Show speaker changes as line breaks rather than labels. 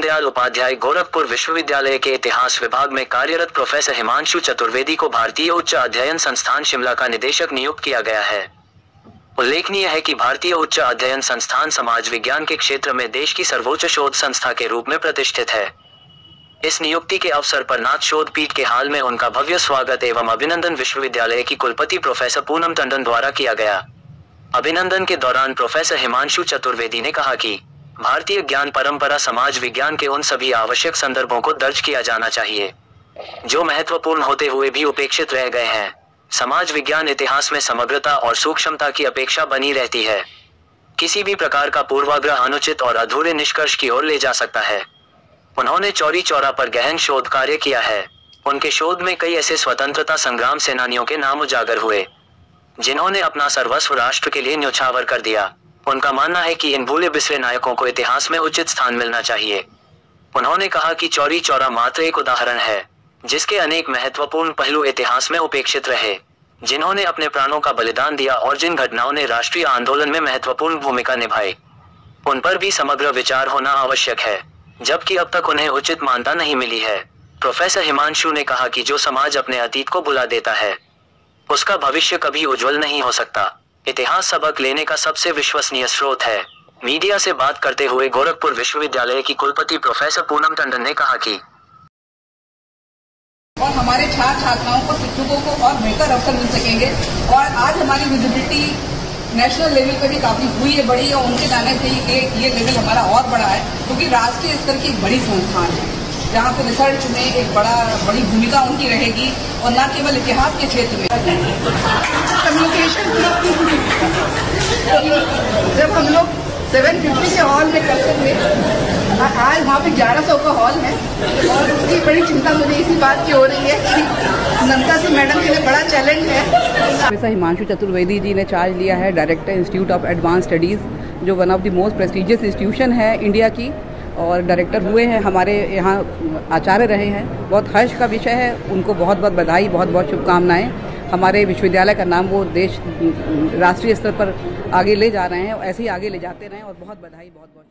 दीनदयाल उपाध्याय गोरखपुर विश्वविद्यालय के इतिहास विभाग में कार्यरत प्रोफेसर हिमांशु चतुर्वेदी को भारतीय उच्च अध्ययन संस्थान शिमला का निदेशक नियुक्त किया गया है। उल्लेखनीय है कि भारतीय उच्च अध्ययन संस्थान समाज विज्ञान के क्षेत्र में देश की सर्वोच्च शोध संस्था के रूप में प्रतिष्ठित है। इस नियुक्ति के अवसर पर नाथ शोध पीठ के हाल में उनका भव्य स्वागत एवं अभिनंदन विश्वविद्यालय की कुलपति प्रोफेसर पूनम टंडन द्वारा किया गया। अभिनंदन के दौरान प्रोफेसर हिमांशु चतुर्वेदी ने कहा कि भारतीय ज्ञान परंपरा समाज विज्ञान के उन सभी आवश्यक संदर्भों को दर्ज किया जाना चाहिए जो महत्वपूर्ण होते हुए भी उपेक्षित रह गए हैं। समाज विज्ञान इतिहास में समग्रता और सूक्ष्मता की अपेक्षा बनी रहती है। किसी भी प्रकार का पूर्वाग्रह अनुचित और अधूरे निष्कर्ष की ओर ले जा सकता है। उन्होंने चौरी चौरा पर गहन शोध कार्य किया है। उनके शोध में कई ऐसे स्वतंत्रता संग्राम सेनानियों के नाम उजागर हुए जिन्होंने अपना सर्वस्व राष्ट्र के लिए न्यौछावर कर दिया। उनका मानना है कि इन भूले बिसरे नायकों को इतिहास में उचित स्थान मिलना चाहिए। उन्होंने कहा कि चौरी चौरा मात्र एक उदाहरण है जिसके अनेक महत्वपूर्ण पहलू इतिहास में उपेक्षित रहे, जिन्होंने अपने प्राणों का बलिदान दिया और जिन घटनाओं ने राष्ट्रीय आंदोलन में महत्वपूर्ण भूमिका निभाई उन पर भी समग्र विचार होना आवश्यक है, जबकि अब तक उन्हें उचित मान्यता नहीं मिली है। प्रोफेसर हिमांशु ने कहा कि जो समाज अपने अतीत को भुला देता है उसका भविष्य कभी उज्जवल नहीं हो सकता। इतिहास सबक लेने का सबसे विश्वसनीय स्रोत है। मीडिया से बात करते हुए गोरखपुर विश्वविद्यालय की कुलपति प्रोफेसर पूनम टंडन ने कहा कि
और हमारे छात्र छात्राओं को शिक्षकों को और बेहतर अवसर मिल सकेंगे और आज हमारी विजिबिलिटी नेशनल लेवल पे भी काफी हुई है, बड़ी है। उनके जाने से ये लेवल हमारा और बड़ा है क्योंकि राष्ट्रीय स्तर की एक बड़ी संस्थान है जहाँ पे रिसर्च में एक बड़ी भूमिका उनकी रहेगी और न केवल इतिहास के क्षेत्र में। कम्युनिकेशन जब हम लोग 750 के हॉल में करते थे, आज वहाँ पे 1100 का हॉल है और उसकी बड़ी चिंता मुझे इसी बात की हो रही है कि नंदा से मैडम के लिए बड़ा चैलेंज है।
प्रोफेसर हिमांशु चतुर्वेदी जी ने चार्ज लिया है director institute of advance studies, जो one of the most prestigious institution है इंडिया की, और डायरेक्टर हुए हैं, हमारे यहाँ आचार्य रहे हैं। बहुत हर्ष का विषय है, उनको बहुत बहुत बधाई, बहुत बहुत शुभकामनाएं। हमारे विश्वविद्यालय का नाम वो देश राष्ट्रीय स्तर पर आगे ले जा रहे हैं, ऐसे ही आगे ले जाते रहें और बहुत बधाई, बहुत बहुत